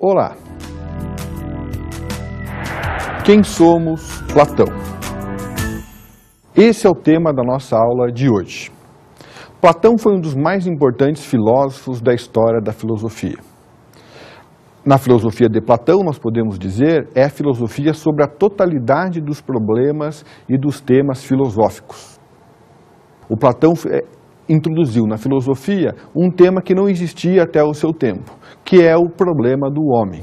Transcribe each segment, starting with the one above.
Olá! Quem somos? Platão. Esse é o tema da nossa aula de hoje. Platão foi um dos mais importantes filósofos da história da filosofia. Na filosofia de Platão, nós podemos dizer, é a filosofia sobre a totalidade dos problemas e dos temas filosóficos. O Platão introduziu na filosofia um tema que não existia até o seu tempo, que é o problema do homem.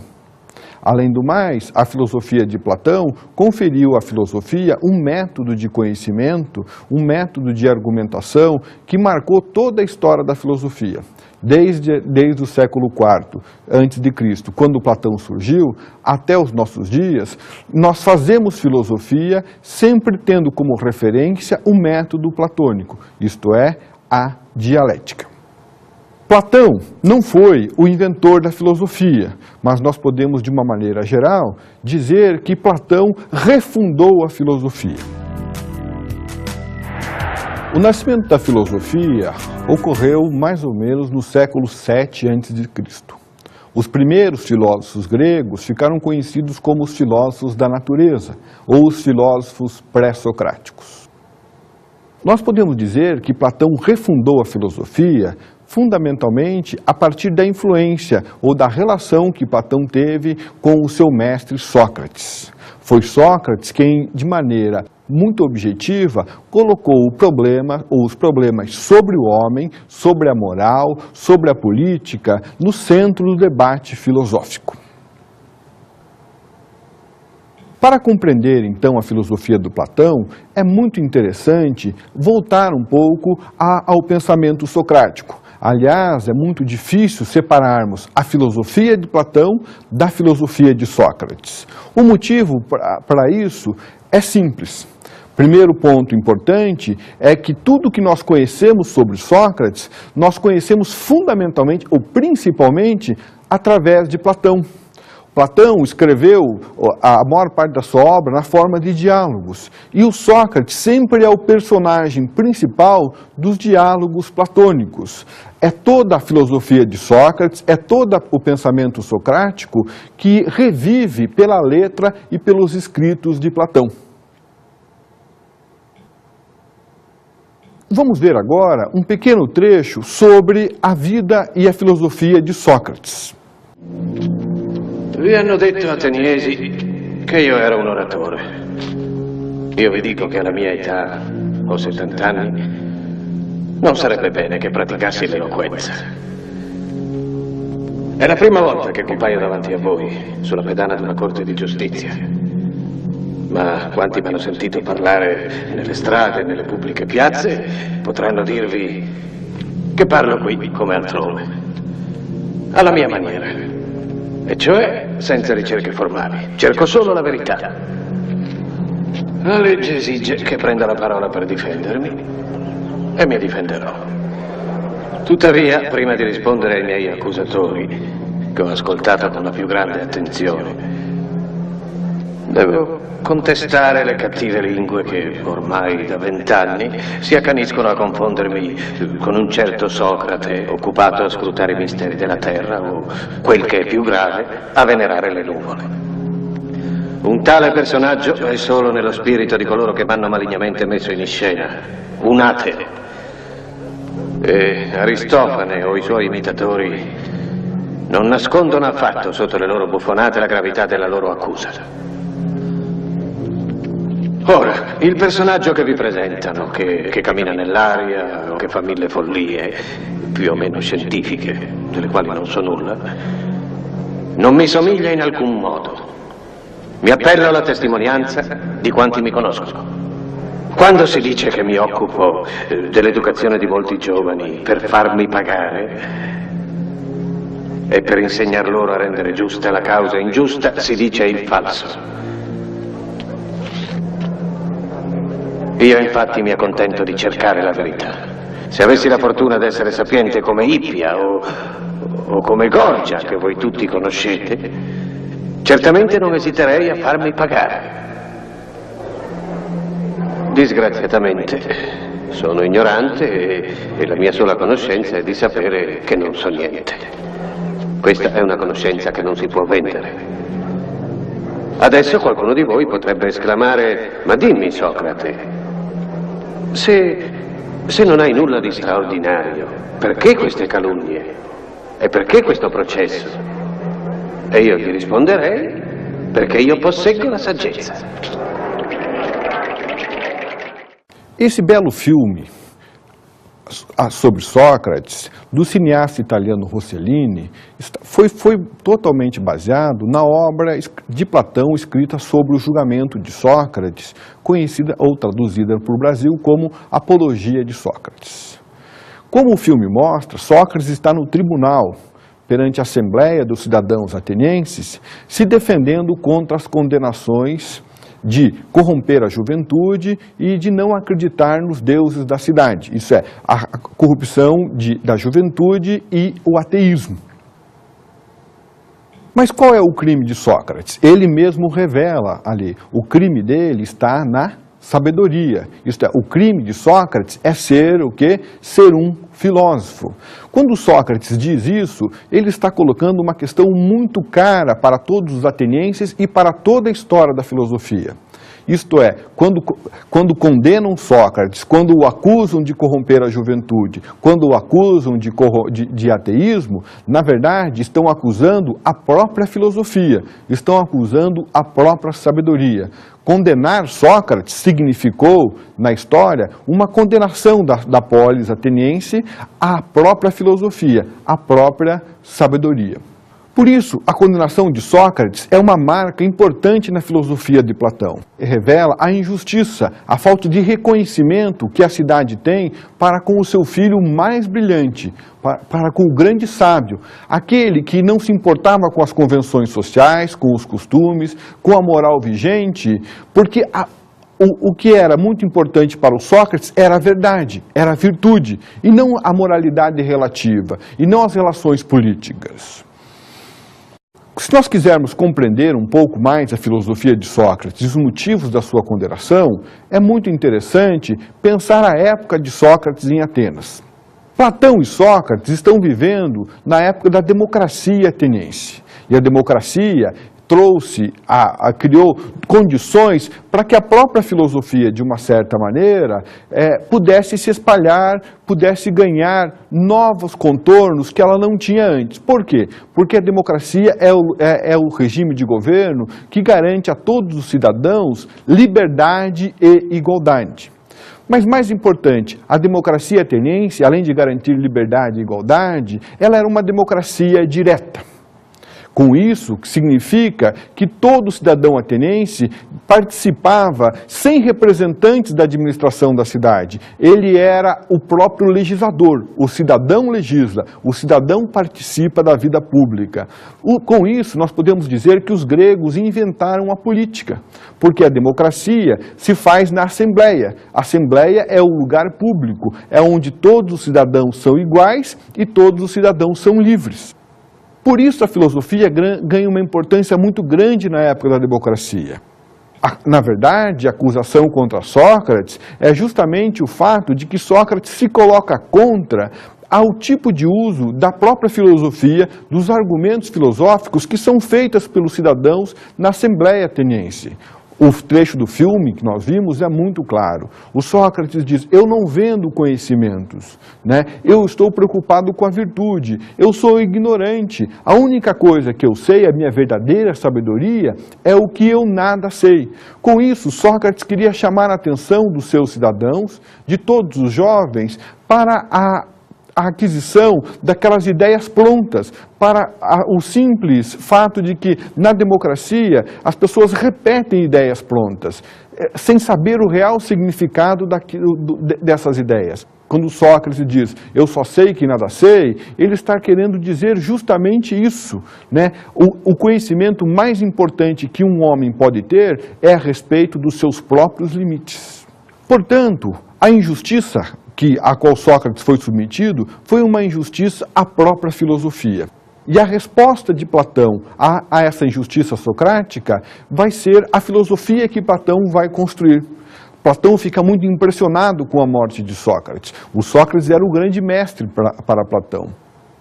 Além do mais, a filosofia de Platão conferiu à filosofia um método de conhecimento, um método de argumentação que marcou toda a história da filosofia. Desde o século IV a.C., quando Platão surgiu, até os nossos dias, nós fazemos filosofia sempre tendo como referência o método platônico, isto é, a dialética. Platão não foi o inventor da filosofia, mas nós podemos, de uma maneira geral, dizer que Platão refundou a filosofia. O nascimento da filosofia ocorreu mais ou menos no século VII a.C. Os primeiros filósofos gregos ficaram conhecidos como os filósofos da natureza, ou os filósofos pré-socráticos. Nós podemos dizer que Platão refundou a filosofia fundamentalmente a partir da influência ou da relação que Platão teve com o seu mestre Sócrates. Foi Sócrates quem, de maneira muito objetiva, colocou o problema ou os problemas sobre o homem, sobre a moral, sobre a política, no centro do debate filosófico. Para compreender, então, a filosofia do Platão, é muito interessante voltar um pouco ao pensamento socrático. Aliás, é muito difícil separarmos a filosofia de Platão da filosofia de Sócrates. O motivo para isso é simples. Primeiro ponto importante é que tudo que nós conhecemos sobre Sócrates, nós conhecemos fundamentalmente ou principalmente através de Platão. Platão escreveu a maior parte da sua obra na forma de diálogos. E o Sócrates sempre é o personagem principal dos diálogos platônicos. É toda a filosofia de Sócrates, é todo o pensamento socrático que revive pela letra e pelos escritos de Platão. Vamos ver agora um pequeno trecho sobre a vida e a filosofia de Sócrates. Vi hanno detto ateniesi che io ero un oratore. Io vi dico che alla mia età, ho 70 anni, non sarebbe bene che praticassi l'eloquenza. È la prima volta che compaio davanti a voi, sulla pedana di una corte di giustizia. Ma quanti mi hanno sentito parlare nelle strade, nelle pubbliche piazze, potranno dirvi che parlo qui come altrove, alla mia maniera. E cioè senza ricerche formali. Cerco solo la verità. La legge esige che prenda la parola per difendermi e mi difenderò. Tuttavia, prima di rispondere ai miei accusatori, che ho ascoltato con la più grande attenzione, devo contestare le cattive lingue che ormai da 20 anni si accaniscono a confondermi con un certo Socrate occupato a scrutare i misteri della terra o, quel che è più grave, a venerare le nuvole. Un tale personaggio è solo nello spirito di coloro che m'hanno malignamente messo in scena, un ateo. E Aristofane o i suoi imitatori non nascondono affatto sotto le loro buffonate la gravità della loro accusa. Ora, il personaggio che vi presentano, che cammina nell'aria o che fa mille follie, più o meno scientifiche, delle quali non so nulla, non mi somiglia in alcun modo. Mi appello alla testimonianza di quanti mi conoscono. Quando si dice che mi occupo dell'educazione di molti giovani per farmi pagare e per insegnar loro a rendere giusta la causa ingiusta, si dice il falso. Io infatti mi accontento di cercare la verità. Se avessi la fortuna di essere sapiente come Ippia o come Gorgia, che voi tutti conoscete, certamente non esiterei a farmi pagare. Disgraziatamente sono ignorante e la mia sola conoscenza è di sapere che non so niente. Questa è una conoscenza che non si può vendere. Adesso qualcuno di voi potrebbe esclamare: ma dimmi, Socrate, se non hai nulla di straordinario, perché queste calunnie? E perché questo processo? E io gli risponderei: perché io posseggo la saggezza. Esse belo filme sobre Sócrates, do cineasta italiano Rossellini, foi totalmente baseado na obra de Platão escrita sobre o julgamento de Sócrates, conhecida ou traduzida para o Brasil como Apologia de Sócrates. Como o filme mostra, Sócrates está no tribunal, perante a Assembleia dos Cidadãos Atenienses, se defendendo contra as condenações de corromper a juventude e de não acreditar nos deuses da cidade. Isso é, a corrupção da juventude e o ateísmo. Mas qual é o crime de Sócrates? Ele mesmo revela ali. O crime dele está na sabedoria. Isto é, o crime de Sócrates é ser o quê? Ser um filósofo. Quando Sócrates diz isso, ele está colocando uma questão muito cara para todos os atenienses e para toda a história da filosofia. Isto é, quando condenam Sócrates, quando o acusam de corromper a juventude, quando o acusam de ateísmo, na verdade estão acusando a própria filosofia, estão acusando a própria sabedoria. Condenar Sócrates significou, na história, uma condenação da polis ateniense à própria filosofia, à própria sabedoria. Por isso, a condenação de Sócrates é uma marca importante na filosofia de Platão. Revela a injustiça, a falta de reconhecimento que a cidade tem para com o seu filho mais brilhante, para com o grande sábio, aquele que não se importava com as convenções sociais, com os costumes, com a moral vigente, porque o que era muito importante para o Sócrates era a verdade, era a virtude, e não a moralidade relativa, e não as relações políticas. Se nós quisermos compreender um pouco mais a filosofia de Sócrates e os motivos da sua condenação, é muito interessante pensar a época de Sócrates em Atenas. Platão e Sócrates estão vivendo na época da democracia ateniense. E a democracia criou condições para que a própria filosofia, de uma certa maneira, pudesse se espalhar, pudesse ganhar novos contornos que ela não tinha antes. Por quê? Porque a democracia é o regime de governo que garante a todos os cidadãos liberdade e igualdade. Mas mais importante, a democracia ateniense, além de garantir liberdade e igualdade, ela era uma democracia direta. Com isso, significa que todo cidadão ateniense participava sem representantes da administração da cidade. Ele era o próprio legislador, o cidadão legisla, o cidadão participa da vida pública. Com isso, nós podemos dizer que os gregos inventaram a política, porque a democracia se faz na Assembleia. A Assembleia é o lugar público, é onde todos os cidadãos são iguais e todos os cidadãos são livres. Por isso a filosofia ganha uma importância muito grande na época da democracia. Na verdade, a acusação contra Sócrates é justamente o fato de que Sócrates se coloca contra ao tipo de uso da própria filosofia, dos argumentos filosóficos que são feitos pelos cidadãos na Assembleia Ateniense. O trecho do filme que nós vimos é muito claro. O Sócrates diz: eu não vendo conhecimentos, né? Eu estou preocupado com a virtude, eu sou ignorante. A única coisa que eu sei, a minha verdadeira sabedoria, é o que eu nada sei. Com isso, Sócrates queria chamar a atenção dos seus cidadãos, de todos os jovens, para a aquisição daquelas ideias prontas, para o simples fato de que, na democracia, as pessoas repetem ideias prontas, sem saber o real significado dessas ideias. Quando Sócrates diz, eu só sei que nada sei, ele está querendo dizer justamente isso, né? O conhecimento mais importante que um homem pode ter é a respeito dos seus próprios limites. Portanto, a injustiça a qual Sócrates foi submetido foi uma injustiça à própria filosofia. E a resposta de Platão a essa injustiça socrática vai ser a filosofia que Platão vai construir. Platão fica muito impressionado com a morte de Sócrates. O Sócrates era o grande mestre para Platão.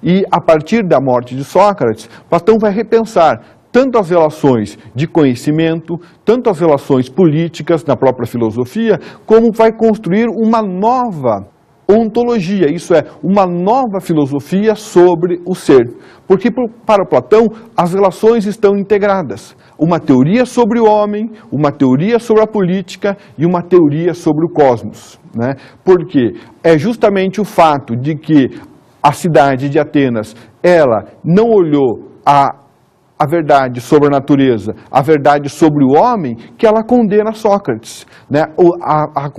E a partir da morte de Sócrates, Platão vai repensar tanto as relações de conhecimento, tanto as relações políticas na própria filosofia, como vai construir uma nova ontologia, isso é, uma nova filosofia sobre o ser. Porque para Platão as relações estão integradas. Uma teoria sobre o homem, uma teoria sobre a política e uma teoria sobre o cosmos, né? Porque é justamente o fato de que a cidade de Atenas, ela não olhou a verdade sobre a natureza, a verdade sobre o homem, que ela condena Sócrates, né?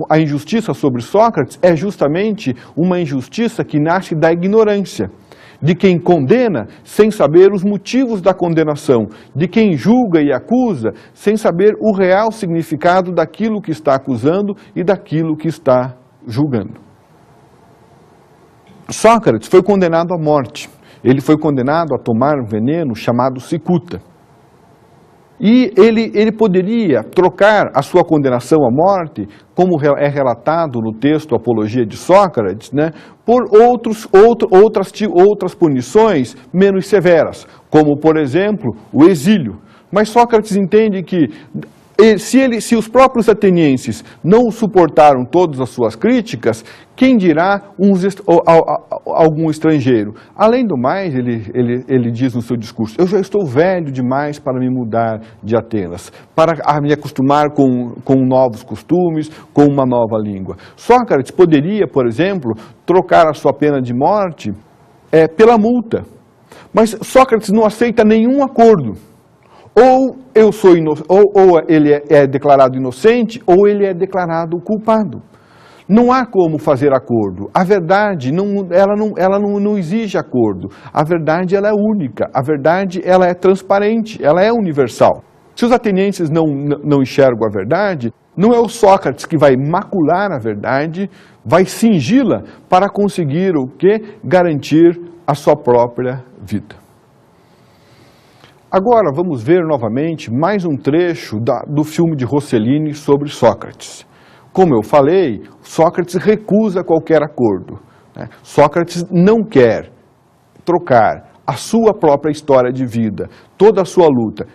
A injustiça sobre Sócrates é justamente uma injustiça que nasce da ignorância, de quem condena sem saber os motivos da condenação, de quem julga e acusa sem saber o real significado daquilo que está acusando e daquilo que está julgando. Sócrates foi condenado à morte. Ele foi condenado a tomar um veneno chamado cicuta. E ele poderia trocar a sua condenação à morte, como é relatado no texto Apologia de Sócrates, né, por outras punições menos severas, como, por exemplo, o exílio. Mas Sócrates entende que se os próprios atenienses não suportaram todas as suas críticas, quem dirá algum estrangeiro? Além do mais, ele diz no seu discurso, eu já estou velho demais para me mudar de Atenas, para me acostumar com novos costumes, com uma nova língua. Sócrates poderia, por exemplo, trocar a sua pena de morte pela multa, mas Sócrates não aceita nenhum acordo. Ou ele é declarado inocente, ou ele é declarado culpado. Não há como fazer acordo. A verdade não exige acordo. A verdade ela é única. A verdade ela é transparente. Ela é universal. Se os atenienses não enxergam a verdade, não é o Sócrates que vai macular a verdade, vai cingi-la para conseguir o quê? Garantir a sua própria vida. Agora vamos ver novamente mais um trecho do filme de Rossellini sobre Sócrates. Como eu falei, Sócrates recusa qualquer acordo, né? Sócrates não quer trocar a sua própria história de vida, toda a sua luta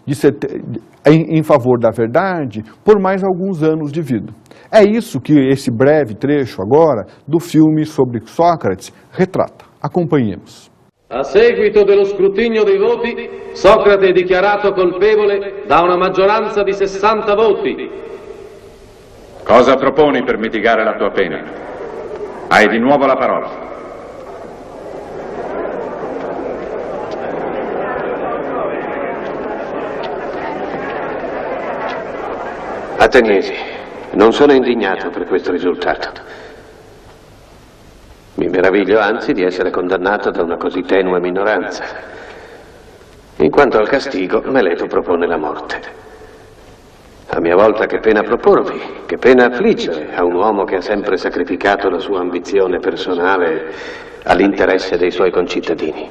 em favor da verdade, por mais alguns anos de vida. É isso que esse breve trecho agora do filme sobre Sócrates retrata. Acompanhemos. A seguito dello scrutinio dei voti, Socrate è dichiarato colpevole da una maggioranza di 60 voti. Cosa proponi per mitigare la tua pena? Hai di nuovo la parola. Ateniesi, non sono indignato per questo risultato. Mi meraviglio anzi di essere condannato da una così tenue minoranza. In quanto al castigo, Meleto propone la morte. A mia volta che pena proporvi, che pena affliggere a un uomo che ha sempre sacrificato la sua ambizione personale all'interesse dei suoi concittadini.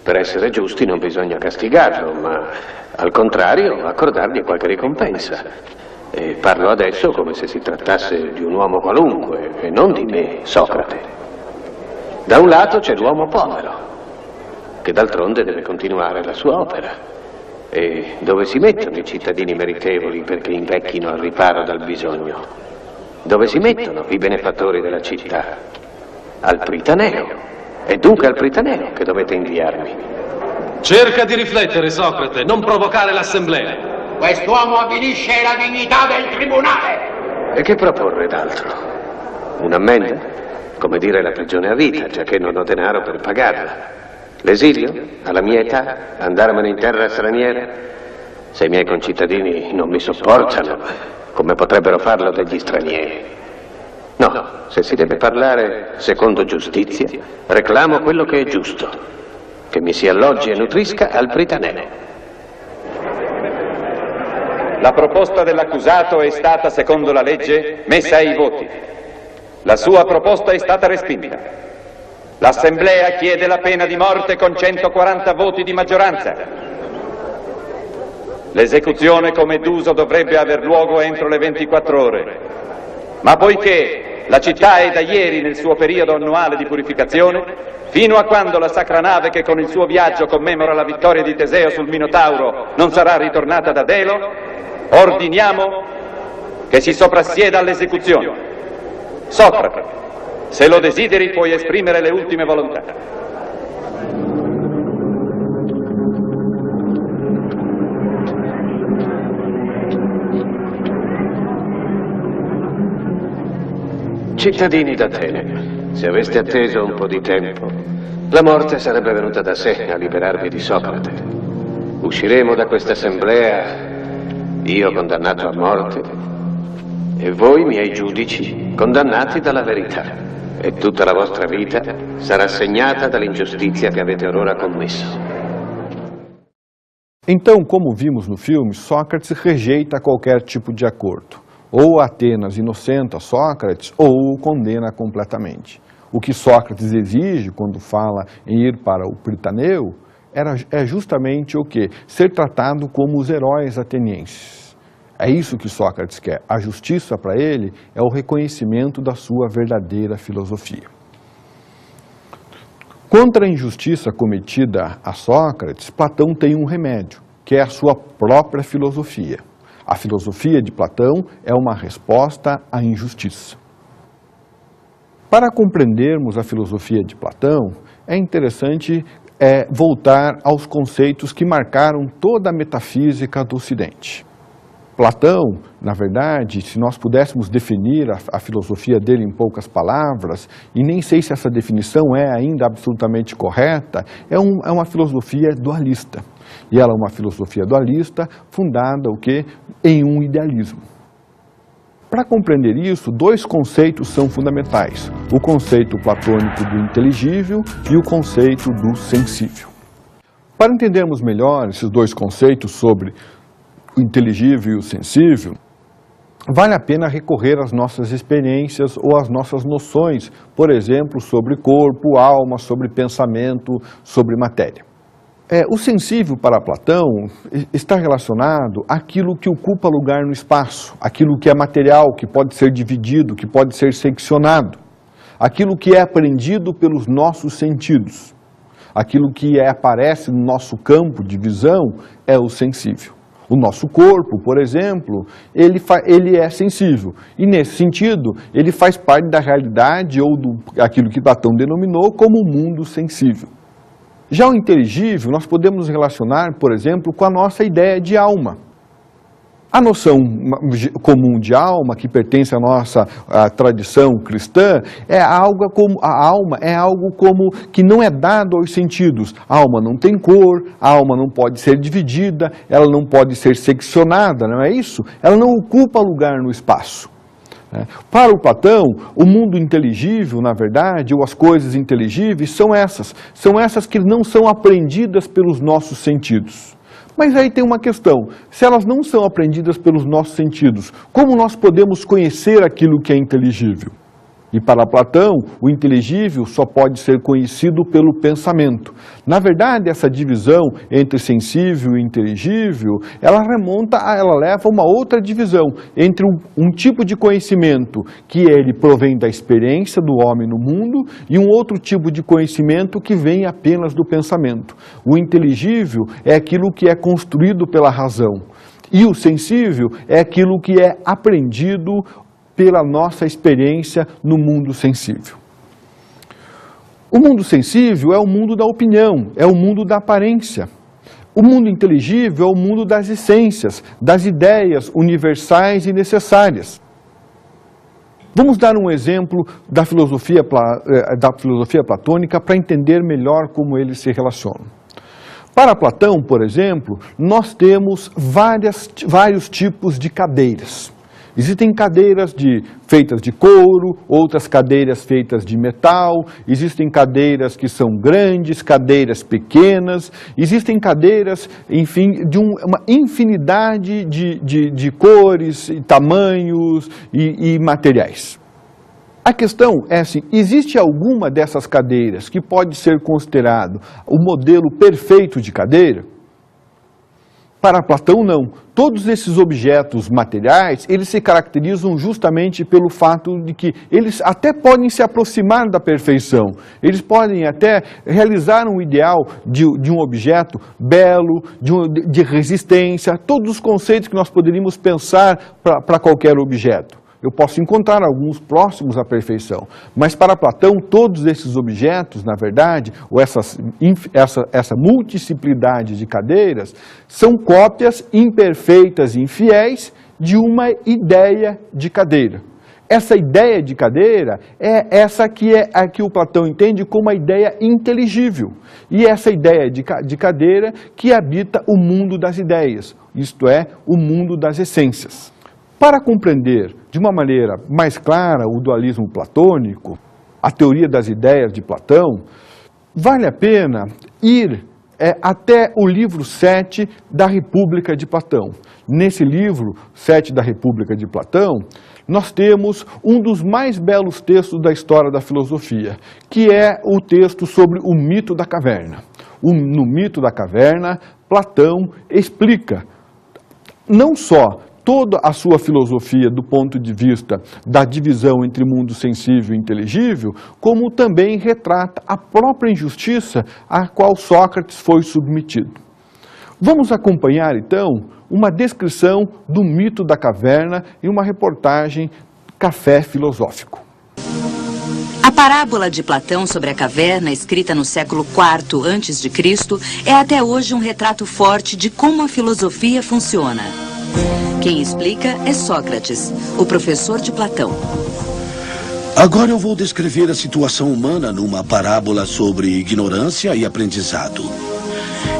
Per essere giusti non bisogna castigarlo, ma al contrario accordargli qualche ricompensa. E parlo adesso come se si trattasse di un uomo qualunque e non di me, Socrate. Da un lato c'è l'uomo povero, che d'altronde deve continuare la sua opera. E dove si mettono i cittadini meritevoli perché invecchino al riparo dal bisogno? Dove si mettono i benefattori della città? Al Pritaneo. È dunque al Pritaneo che dovete inviarmi. Cerca di riflettere, Socrate, non provocare l'assemblea. Quest'uomo avvilisce la dignità del tribunale. E che proporre d'altro? Un'ammenda? Come dire la prigione a vita, giacché non ho denaro per pagarla. L'esilio? Alla mia età? Andarmene in terra straniera? Se i miei concittadini non mi sopportano, come potrebbero farlo degli stranieri? No, se si deve parlare secondo giustizia, reclamo quello che è giusto, che mi si alloggi e nutrisca al Pritaneo. La proposta dell'accusato è stata, secondo la legge, messa ai voti. La sua proposta è stata respinta. L'Assemblea chiede la pena di morte con 140 voti di maggioranza. L'esecuzione come d'uso dovrebbe aver luogo entro le 24 ore. Ma poiché la città è da ieri nel suo periodo annuale di purificazione, fino a quando la sacra nave che con il suo viaggio commemora la vittoria di Teseo sul Minotauro non sarà ritornata da Delo, ordiniamo che si soprassieda all'esecuzione. Socrate, se lo desideri puoi esprimere le ultime volontà. Cittadini d'Atene, se aveste atteso un po' di tempo, la morte sarebbe venuta da sé a liberarvi di Socrate. Usciremo da questa assemblea, io condannato a morte, e voi, miei giudici, condannati dalla verità. E tutta la vostra vita sarà segnata dall'ingiustizia che avete orora commesso. Então, como vimos no filme, Sócrates rejeita qualquer tipo de acordo. Ou Atenas inocenta Sócrates, ou o condena completamente. O que Sócrates exige quando fala em ir para o Pritaneu é justamente o quê? Ser tratado como os heróis atenienses. É isso que Sócrates quer. A justiça para ele é o reconhecimento da sua verdadeira filosofia. Contra a injustiça cometida a Sócrates, Platão tem um remédio, que é a sua própria filosofia. A filosofia de Platão é uma resposta à injustiça. Para compreendermos a filosofia de Platão, é interessante voltar aos conceitos que marcaram toda a metafísica do Ocidente. Platão, na verdade, se nós pudéssemos definir a filosofia dele em poucas palavras, e nem sei se essa definição é ainda absolutamente correta, é uma filosofia dualista. E ela é uma filosofia dualista fundada em um idealismo. Para compreender isso, dois conceitos são fundamentais. O conceito platônico do inteligível e o conceito do sensível. Para entendermos melhor esses dois conceitos sobre o inteligível e o sensível, vale a pena recorrer às nossas experiências ou às nossas noções, por exemplo, sobre corpo, alma, sobre pensamento, sobre matéria. O sensível para Platão está relacionado àquilo que ocupa lugar no espaço, aquilo que é material, que pode ser dividido, que pode ser seccionado, aquilo que é aprendido pelos nossos sentidos, aquilo que aparece no nosso campo de visão é o sensível. O nosso corpo, por exemplo, ele é sensível e, nesse sentido, ele faz parte da realidade ou aquilo que Platão denominou como mundo sensível. Já o inteligível, nós podemos nos relacionar, por exemplo, com a nossa ideia de alma. A noção comum de alma, que pertence à nossa tradição cristã, a alma é algo como que não é dado aos sentidos. A alma não tem cor, a alma não pode ser dividida, ela não pode ser seccionada, não é isso? Ela não ocupa lugar no espaço. Para o Platão, o mundo inteligível, na verdade, ou as coisas inteligíveis, são essas que não são aprendidas pelos nossos sentidos. Mas aí tem uma questão, se elas não são aprendidas pelos nossos sentidos, como nós podemos conhecer aquilo que é inteligível? E para Platão, o inteligível só pode ser conhecido pelo pensamento. Na verdade, essa divisão entre sensível e inteligível, ela leva a uma outra divisão entre um tipo de conhecimento que ele provém da experiência do homem no mundo e um outro tipo de conhecimento que vem apenas do pensamento. O inteligível é aquilo que é construído pela razão e o sensível é aquilo que é aprendido pela nossa experiência no mundo sensível. O mundo sensível é o mundo da opinião, é o mundo da aparência. O mundo inteligível é o mundo das essências, das ideias universais e necessárias. Vamos dar um exemplo da filosofia platônica para entender melhor como eles se relacionam. Para Platão, por exemplo, nós temos vários tipos de cadeiras. Existem cadeiras feitas de couro, outras cadeiras feitas de metal, existem cadeiras que são grandes, cadeiras pequenas, existem cadeiras, enfim, de uma infinidade de cores, tamanhos e materiais. A questão é assim, existe alguma dessas cadeiras que pode ser considerado o modelo perfeito de cadeira? Para Platão, não. Todos esses objetos materiais, eles se caracterizam justamente pelo fato de que eles até podem se aproximar da perfeição. Eles podem até realizar um ideal de um objeto belo, de resistência, todos os conceitos que nós poderíamos pensar para qualquer objeto. Eu posso encontrar alguns próximos à perfeição, mas para Platão todos esses objetos, na verdade, ou essa multiplicidade de cadeiras, são cópias imperfeitas e infiéis de uma ideia de cadeira. Essa ideia de cadeira é essa que é a que o Platão entende como a ideia inteligível. E essa ideia de cadeira que habita o mundo das ideias, isto é, o mundo das essências. Para compreender de uma maneira mais clara o dualismo platônico, a teoria das ideias de Platão, vale a pena ir até o livro 7 da República de Platão. Nesse livro 7 da República de Platão, nós temos um dos mais belos textos da história da filosofia, que é o texto sobre o mito da caverna. No mito da caverna, Platão explica não só toda a sua filosofia do ponto de vista da divisão entre mundo sensível e inteligível, como também retrata a própria injustiça a qual Sócrates foi submetido. Vamos acompanhar, então, uma descrição do mito da caverna em uma reportagem Café Filosófico. A parábola de Platão sobre a caverna, escrita no século IV a.C., é até hoje um retrato forte de como a filosofia funciona. Quem explica é Sócrates, o professor de Platão. Agora eu vou descrever a situação humana numa parábola sobre ignorância e aprendizado.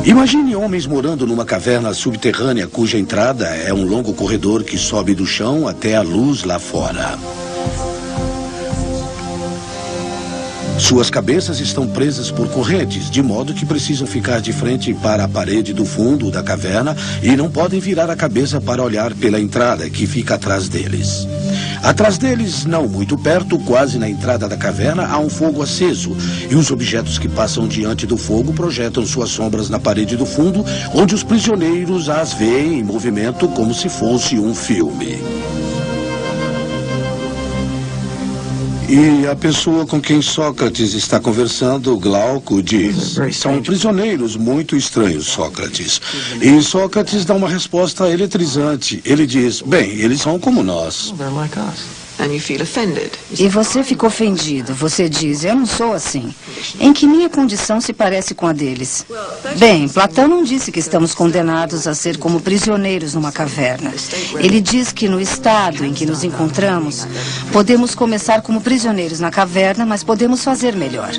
Imagine homens morando numa caverna subterrânea cuja entrada é um longo corredor que sobe do chão até a luz lá fora. Suas cabeças estão presas por correntes, de modo que precisam ficar de frente para a parede do fundo da caverna e não podem virar a cabeça para olhar pela entrada, que fica atrás deles. Atrás deles, não muito perto, quase na entrada da caverna, há um fogo aceso, e os objetos que passam diante do fogo projetam suas sombras na parede do fundo, onde os prisioneiros as veem em movimento como se fosse um filme. E a pessoa com quem Sócrates está conversando, Glauco, diz: são prisioneiros muito estranhos, Sócrates. E Sócrates dá uma resposta eletrizante. Ele diz: bem, eles são como nós. E você fica ofendido. Você diz: eu não sou assim. Em que minha condição se parece com a deles? Bem, Platão não disse que estamos condenados a ser como prisioneiros numa caverna. Ele diz que no estado em que nos encontramos, podemos começar como prisioneiros na caverna, mas podemos fazer melhor.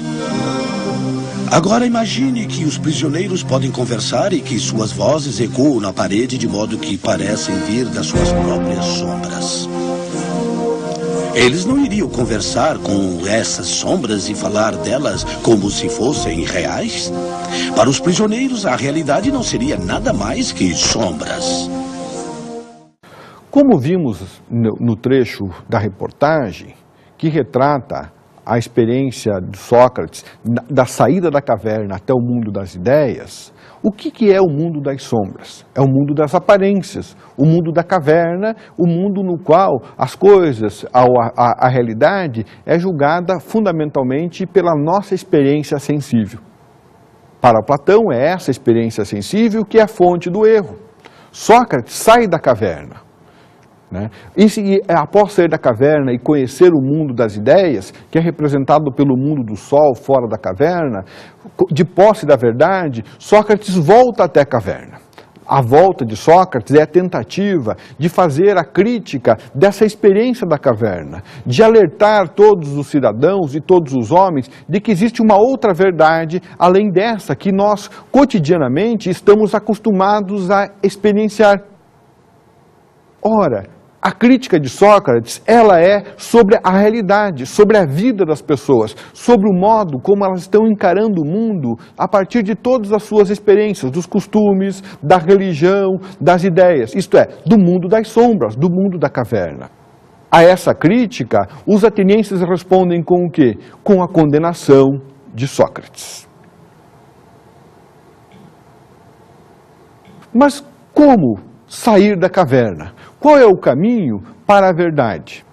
Agora imagine que os prisioneiros podem conversar e que suas vozes ecoam na parede de modo que parecem vir das suas próprias sombras. Eles não iriam conversar com essas sombras e falar delas como se fossem reais? Para os prisioneiros, a realidade não seria nada mais que sombras. Como vimos no trecho da reportagem, que retrata a experiência de Sócrates da saída da caverna até o mundo das ideias, o que é o mundo das sombras? É o mundo das aparências, o mundo da caverna, o mundo no qual as coisas, a realidade é julgada fundamentalmente pela nossa experiência sensível. Para Platão é essa experiência sensível que é a fonte do erro. Sócrates sai da caverna. E após sair da caverna e conhecer o mundo das ideias, que é representado pelo mundo do sol fora da caverna, de posse da verdade, Sócrates volta até a caverna. A volta de Sócrates é a tentativa de fazer a crítica dessa experiência da caverna, de alertar todos os cidadãos e todos os homens de que existe uma outra verdade, além dessa que nós cotidianamente estamos acostumados a experienciar. Ora, a crítica de Sócrates, ela é sobre a realidade, sobre a vida das pessoas, sobre o modo como elas estão encarando o mundo a partir de todas as suas experiências, dos costumes, da religião, das ideias, isto é, do mundo das sombras, do mundo da caverna. A essa crítica, os atenienses respondem com o quê? Com a condenação de Sócrates. Mas como sair da caverna? Qual é o caminho para a verdade?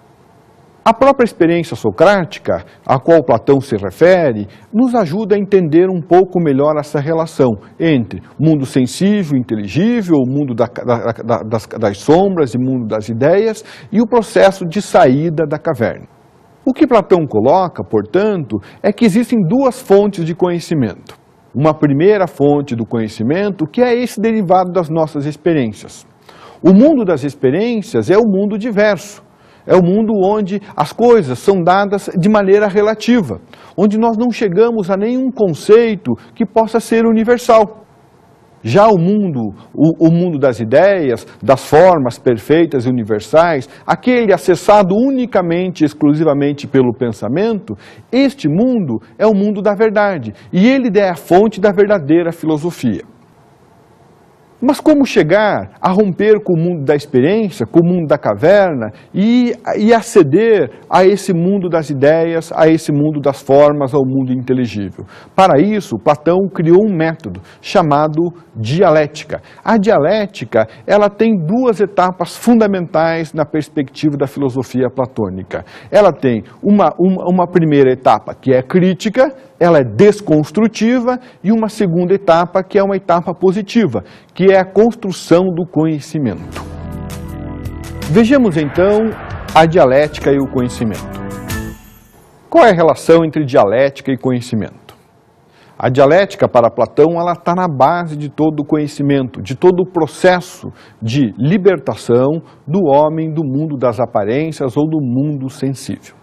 A própria experiência socrática, a qual Platão se refere, nos ajuda a entender um pouco melhor essa relação entre mundo sensível, inteligível, o mundo das sombras e mundo das ideias, e o processo de saída da caverna. O que Platão coloca, portanto, é que existem duas fontes de conhecimento. Uma primeira fonte do conhecimento, que é esse derivado das nossas experiências. O mundo das experiências é o mundo diverso. É o mundo onde as coisas são dadas de maneira relativa, onde nós não chegamos a nenhum conceito que possa ser universal. Já o mundo das ideias, das formas perfeitas e universais, aquele acessado unicamente, exclusivamente pelo pensamento, este mundo é o mundo da verdade, e ele é a fonte da verdadeira filosofia. Mas como chegar a romper com o mundo da experiência, com o mundo da caverna e aceder a esse mundo das ideias, a esse mundo das formas, ao mundo inteligível? Para isso, Platão criou um método chamado dialética. A dialética, ela tem duas etapas fundamentais na perspectiva da filosofia platônica. Ela tem uma primeira etapa que é crítica, ela é desconstrutiva, e uma segunda etapa que é uma etapa positiva, que é a construção do conhecimento. Vejamos então a dialética e o conhecimento. Qual é a relação entre dialética e conhecimento? A dialética, para Platão, ela está na base de todo o conhecimento, de todo o processo de libertação do homem do mundo das aparências ou do mundo sensível.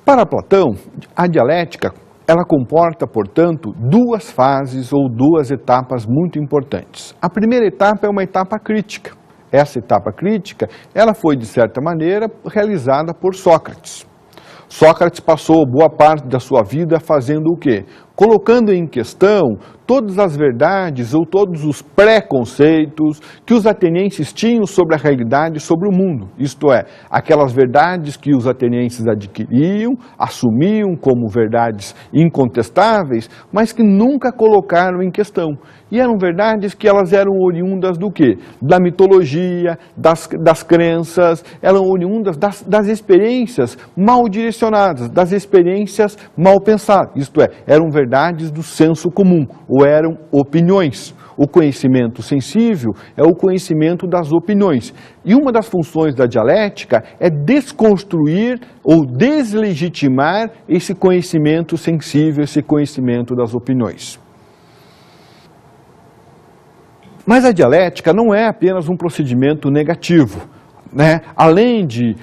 Para Platão, a dialética, ela comporta, portanto, duas fases ou duas etapas muito importantes. A primeira etapa é uma etapa crítica. Essa etapa crítica, ela foi, de certa maneira, realizada por Sócrates. Sócrates passou boa parte da sua vida fazendo o quê? Colocando em questão todas as verdades ou todos os preconceitos que os atenienses tinham sobre a realidade e sobre o mundo. Isto é, aquelas verdades que os atenienses adquiriam, assumiam como verdades incontestáveis, mas que nunca colocaram em questão. E eram verdades que elas eram oriundas do quê? Da mitologia, das crenças, eram oriundas das experiências mal direcionadas, das experiências mal pensadas. Isto é, eram verdades do senso comum, ou eram opiniões. O conhecimento sensível é o conhecimento das opiniões. E uma das funções da dialética é desconstruir ou deslegitimar esse conhecimento sensível, esse conhecimento das opiniões. Mas a dialética não é apenas um procedimento negativo, né? Além de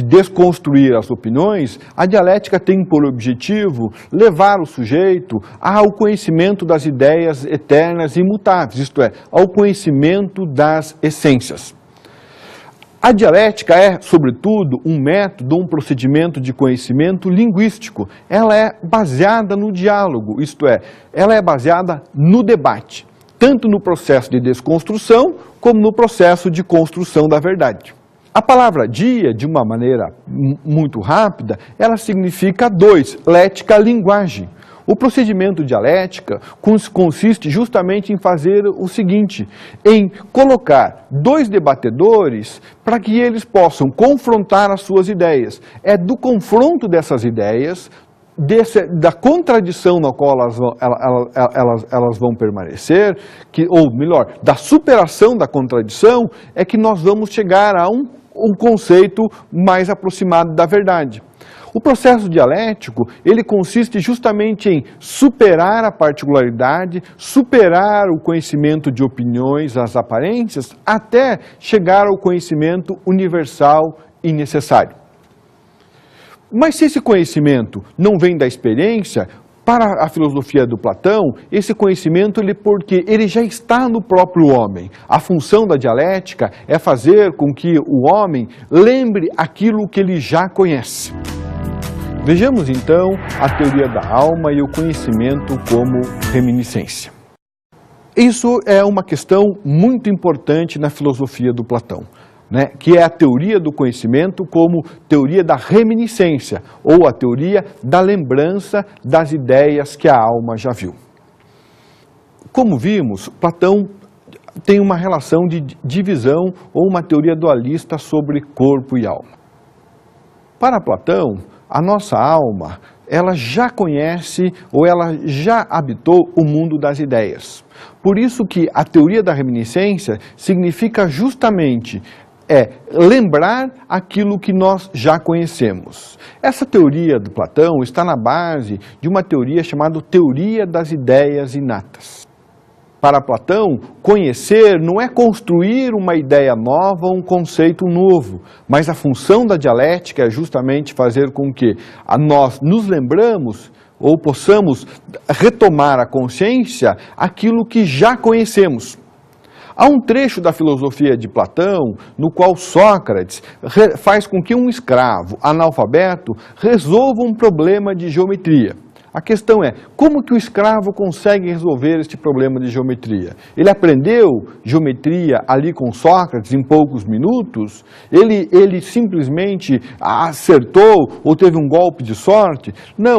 desconstruir as opiniões, a dialética tem por objetivo levar o sujeito ao conhecimento das ideias eternas e imutáveis, isto é, ao conhecimento das essências. A dialética é, sobretudo, um método, um procedimento de conhecimento linguístico. Ela é baseada no diálogo, isto é, ela é baseada no debate, tanto no processo de desconstrução como no processo de construção da verdade. A palavra dia, de uma maneira muito rápida, ela significa dois, lética, linguagem. O procedimento dialética consiste justamente em fazer o seguinte, em colocar dois debatedores para que eles possam confrontar as suas ideias. É do confronto dessas ideias, da contradição na qual elas vão permanecer, ou melhor, da superação da contradição, é que nós vamos chegar a um conceito mais aproximado da verdade. O processo dialético, ele consiste justamente em superar a particularidade, superar o conhecimento de opiniões, as aparências, até chegar ao conhecimento universal e necessário. Mas se esse conhecimento não vem da experiência, para a filosofia do Platão, esse conhecimento porque ele já está no próprio homem. A função da dialética é fazer com que o homem lembre aquilo que ele já conhece. Vejamos então a teoria da alma e o conhecimento como reminiscência. Isso é uma questão muito importante na filosofia do Platão, né, que é a teoria do conhecimento como teoria da reminiscência, ou a teoria da lembrança das ideias que a alma já viu. Como vimos, Platão tem uma relação de divisão ou uma teoria dualista sobre corpo e alma. Para Platão, a nossa alma, ela já conhece ou ela já habitou o mundo das ideias. Por isso que a teoria da reminiscência significa justamente lembrar aquilo que nós já conhecemos. Essa teoria do Platão está na base de uma teoria chamada teoria das ideias inatas. Para Platão, conhecer não é construir uma ideia nova ou um conceito novo, mas a função da dialética é justamente fazer com que nós nos lembramos ou possamos retomar a consciência aquilo que já conhecemos. Há um trecho da filosofia de Platão no qual Sócrates faz com que um escravo analfabeto resolva um problema de geometria. A questão é, como que o escravo consegue resolver este problema de geometria? Ele aprendeu geometria ali com Sócrates em poucos minutos? Ele simplesmente acertou ou teve um golpe de sorte? Não,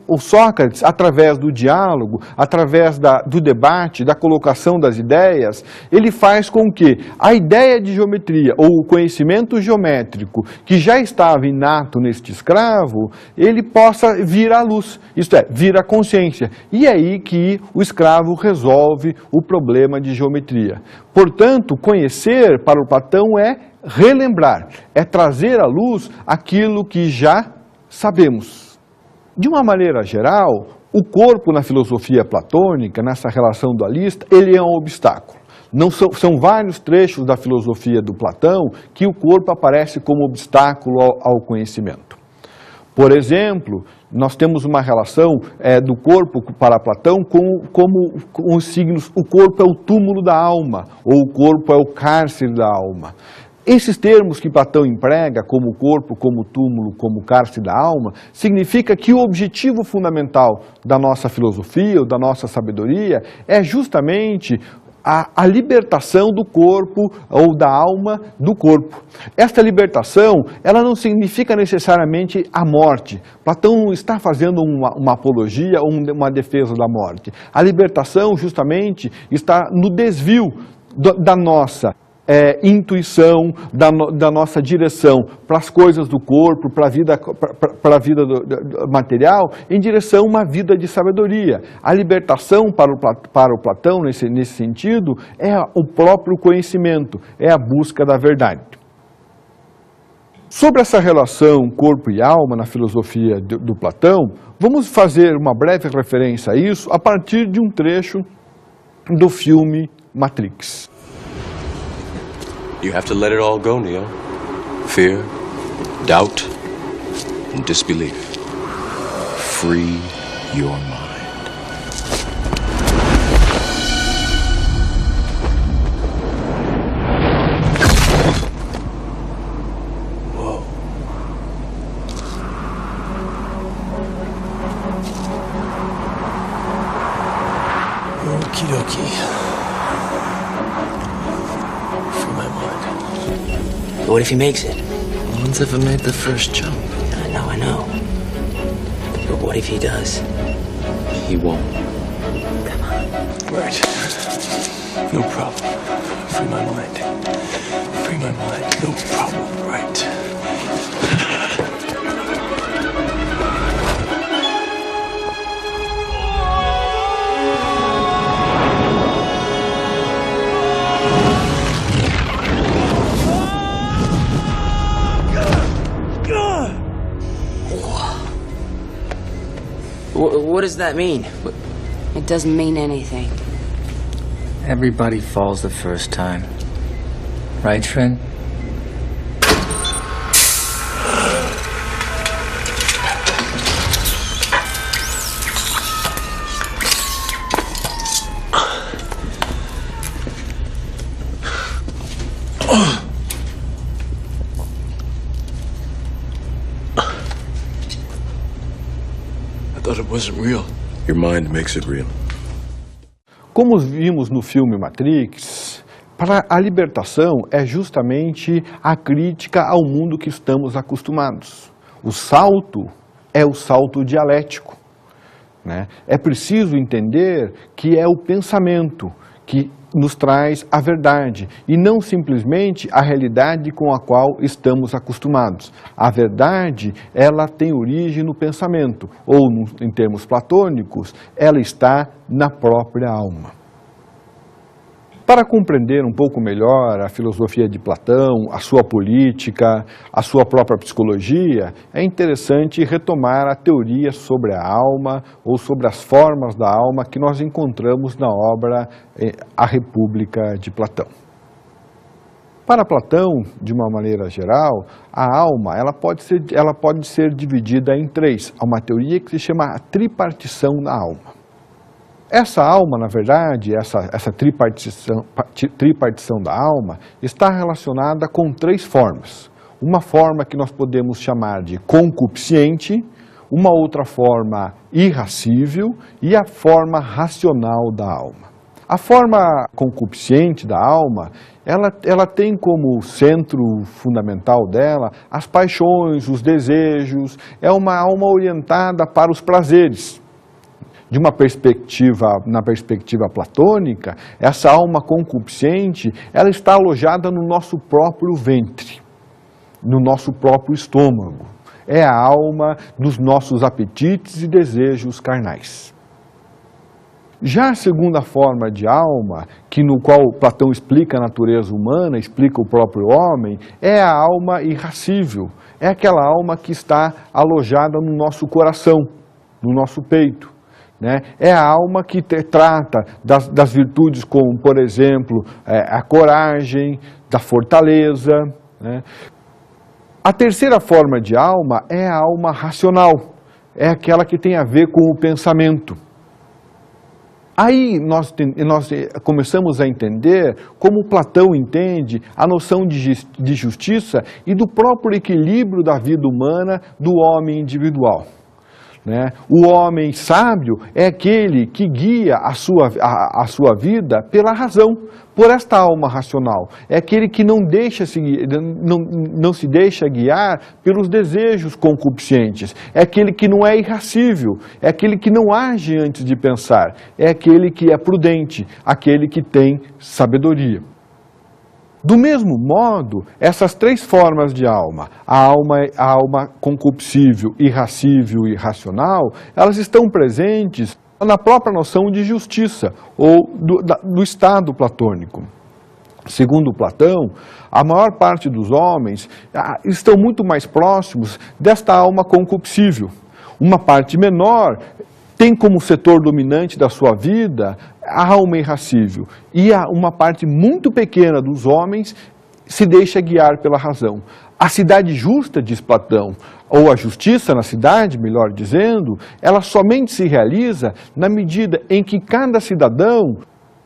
o Sócrates, através do diálogo, através do debate, da colocação das ideias, ele faz com que a ideia de geometria ou o conhecimento geométrico que já estava inato neste escravo, ele possa vir à luz. Isto é, vir à consciência. E é aí que o escravo resolve o problema de geometria. Portanto, conhecer para o Platão é relembrar, é trazer à luz aquilo que já sabemos. De uma maneira geral, o corpo na filosofia platônica, nessa relação dualista, ele é um obstáculo. Não são vários trechos da filosofia do Platão que o corpo aparece como obstáculo ao conhecimento. Por exemplo, nós temos uma relação do corpo para Platão como os signos, o corpo é o túmulo da alma, ou o corpo é o cárcere da alma. Esses termos que Platão emprega, como corpo, como túmulo, como cárcere da alma, significa que o objetivo fundamental da nossa filosofia, ou da nossa sabedoria, é justamente a libertação do corpo ou da alma do corpo. Esta libertação, ela não significa necessariamente a morte. Platão não está fazendo uma apologia ou uma defesa da morte. A libertação, justamente, está no desvio da nossa intuição, da nossa direção para as coisas do corpo, para a vida material, em direção a uma vida de sabedoria. A libertação para o Platão, nesse sentido, é o próprio conhecimento, é a busca da verdade. Sobre essa relação corpo e alma na filosofia do Platão, vamos fazer uma breve referência a isso a partir de um trecho do filme Matrix. You have to let it all go, Neo. Fear, doubt, and disbelief. Free your mind. Whoa. Okie dokie. What if he makes it? No one's ever made the first jump. I know. But what if he does? He won't. Come on. Right. No problem. Free my mind. Free my mind. No problem. Right. What does that mean? It doesn't mean anything. Everybody falls the first time. Right, Fred? It wasn't real. Your mind makes it real. Como vimos no filme Matrix, para a libertação é justamente a crítica ao mundo que estamos acostumados. O salto é o salto dialético, né? É preciso entender que é o pensamento que nos traz a verdade e não simplesmente a realidade com a qual estamos acostumados. A verdade, ela tem origem no pensamento, ou em termos platônicos, ela está na própria alma. Para compreender um pouco melhor a filosofia de Platão, a sua política, a sua própria psicologia, é interessante retomar a teoria sobre a alma ou sobre as formas da alma que nós encontramos na obra A República de Platão. Para Platão, de uma maneira geral, a alma ela pode ser dividida em três. Há uma teoria que se chama a tripartição da alma. Essa alma, na verdade, essa tripartição da alma está relacionada com três formas. Uma forma que nós podemos chamar de concupiscente, uma outra forma irracível e a forma racional da alma. A forma concupiscente da alma, ela tem como centro fundamental dela as paixões, os desejos, é uma alma orientada para os prazeres. Na perspectiva platônica, essa alma concupiscente, ela está alojada no nosso próprio ventre, no nosso próprio estômago. É a alma dos nossos apetites e desejos carnais. Já a segunda forma de alma, no qual Platão explica a natureza humana, explica o próprio homem, é a alma irracível. É aquela alma que está alojada no nosso coração, no nosso peito. É a alma que trata das virtudes como, por exemplo, a coragem, da fortaleza. A terceira forma de alma é a alma racional, é aquela que tem a ver com o pensamento. Aí nós começamos a entender como Platão entende a noção de justiça e do próprio equilíbrio da vida humana do homem individual. O homem sábio é aquele que guia a sua vida pela razão, por esta alma racional. É aquele que não se deixa guiar pelos desejos concupiscentes. É aquele que não é irracível. É aquele que não age antes de pensar. É aquele que é prudente, aquele que tem sabedoria. Do mesmo modo, essas três formas de alma, a alma concupiscível, irracível e irracional, elas estão presentes na própria noção de justiça, ou do estado platônico. Segundo Platão, a maior parte dos homens estão muito mais próximos desta alma concupiscível. Uma parte menor tem como setor dominante da sua vida a alma irracível. E uma parte muito pequena dos homens se deixa guiar pela razão. A cidade justa, diz Platão, ou a justiça na cidade, melhor dizendo, ela somente se realiza na medida em que cada cidadão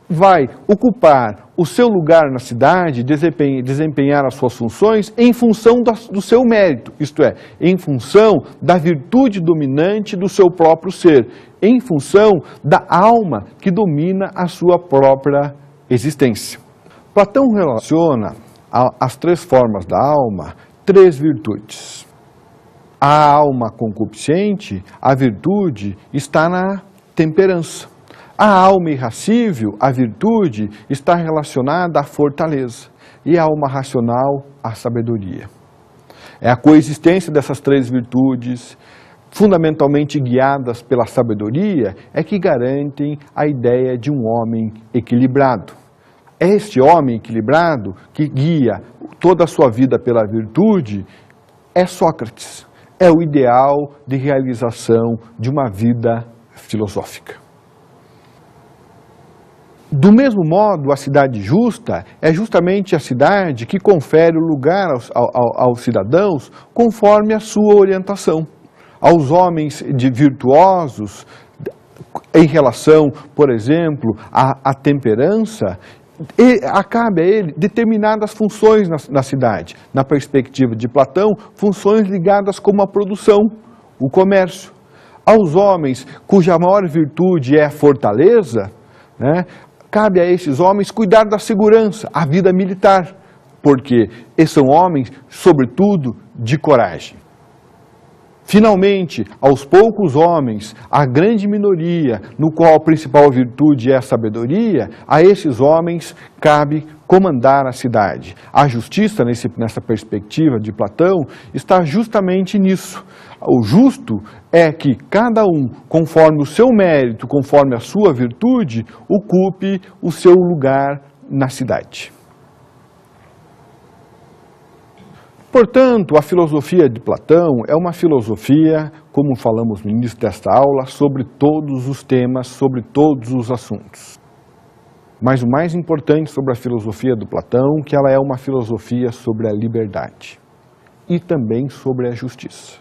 vai ocupar o seu lugar na cidade, desempenhar as suas funções em função do seu mérito, isto é, em função da virtude dominante do seu próprio ser, em função da alma que domina a sua própria existência. Platão relaciona as três formas da alma, três virtudes. A alma concupiscente, a virtude, está na temperança. A alma irracível, a virtude, está relacionada à fortaleza. E a alma racional, à sabedoria. É a coexistência dessas três virtudes, fundamentalmente guiadas pela sabedoria, é que garantem a ideia de um homem equilibrado. É este homem equilibrado que guia toda a sua vida pela virtude, é Sócrates. É o ideal de realização de uma vida filosófica. Do mesmo modo, a cidade justa é justamente a cidade que confere o lugar aos cidadãos conforme a sua orientação. Aos homens virtuosos, em relação, por exemplo, à temperança, cabe a ele determinadas funções na cidade. Na perspectiva de Platão, funções ligadas como a produção, o comércio. Aos homens cuja maior virtude é a fortaleza, cabe a esses homens cuidar da segurança, a vida militar, porque são homens, sobretudo, de coragem. Finalmente, aos poucos homens, a grande minoria, no qual a principal virtude é a sabedoria, a esses homens cabe comandar a cidade. A justiça, nessa perspectiva de Platão, está justamente nisso. O justo é que cada um, conforme o seu mérito, conforme a sua virtude, ocupe o seu lugar na cidade. Portanto, a filosofia de Platão é uma filosofia, como falamos no início desta aula, sobre todos os temas, sobre todos os assuntos. Mas o mais importante sobre a filosofia do Platão é que ela é uma filosofia sobre a liberdade e também sobre a justiça.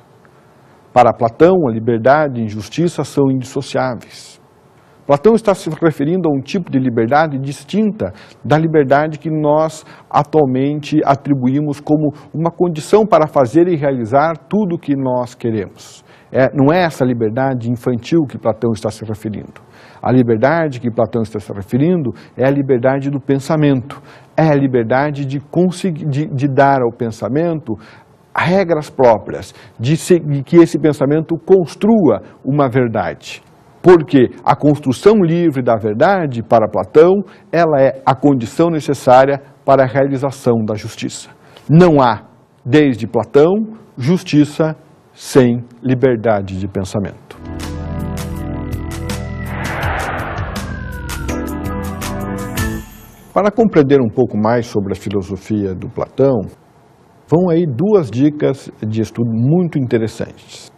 Para Platão, a liberdade e a injustiça são indissociáveis. Platão está se referindo a um tipo de liberdade distinta da liberdade que nós atualmente atribuímos como uma condição para fazer e realizar tudo o que nós queremos. Não é essa liberdade infantil que Platão está se referindo. A liberdade que Platão está se referindo é a liberdade do pensamento, é a liberdade de dar ao pensamento regras próprias, de que esse pensamento construa uma verdade. Porque a construção livre da verdade, para Platão, ela é a condição necessária para a realização da justiça. Não há, desde Platão, justiça sem liberdade de pensamento. Para compreender um pouco mais sobre a filosofia do Platão, vão aí duas dicas de estudo muito interessantes.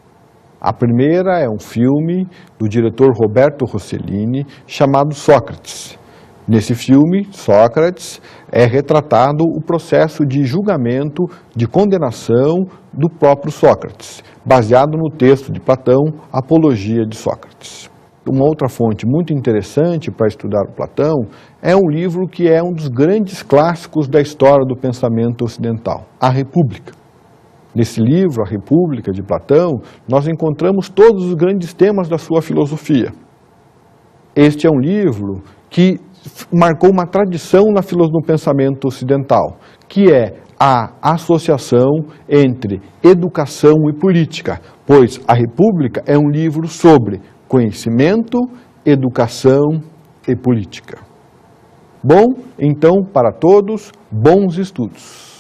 A primeira é um filme do diretor Roberto Rossellini chamado Sócrates. Nesse filme, Sócrates é retratado o processo de julgamento, de condenação do próprio Sócrates, baseado no texto de Platão, Apologia de Sócrates. Uma outra fonte muito interessante para estudar o Platão é um livro que é um dos grandes clássicos da história do pensamento ocidental, A República. Nesse livro, A República, de Platão, nós encontramos todos os grandes temas da sua filosofia. Este é um livro que marcou uma tradição no pensamento ocidental, que é a associação entre educação e política, pois A República é um livro sobre conhecimento, educação e política. Bom, então, para todos, bons estudos.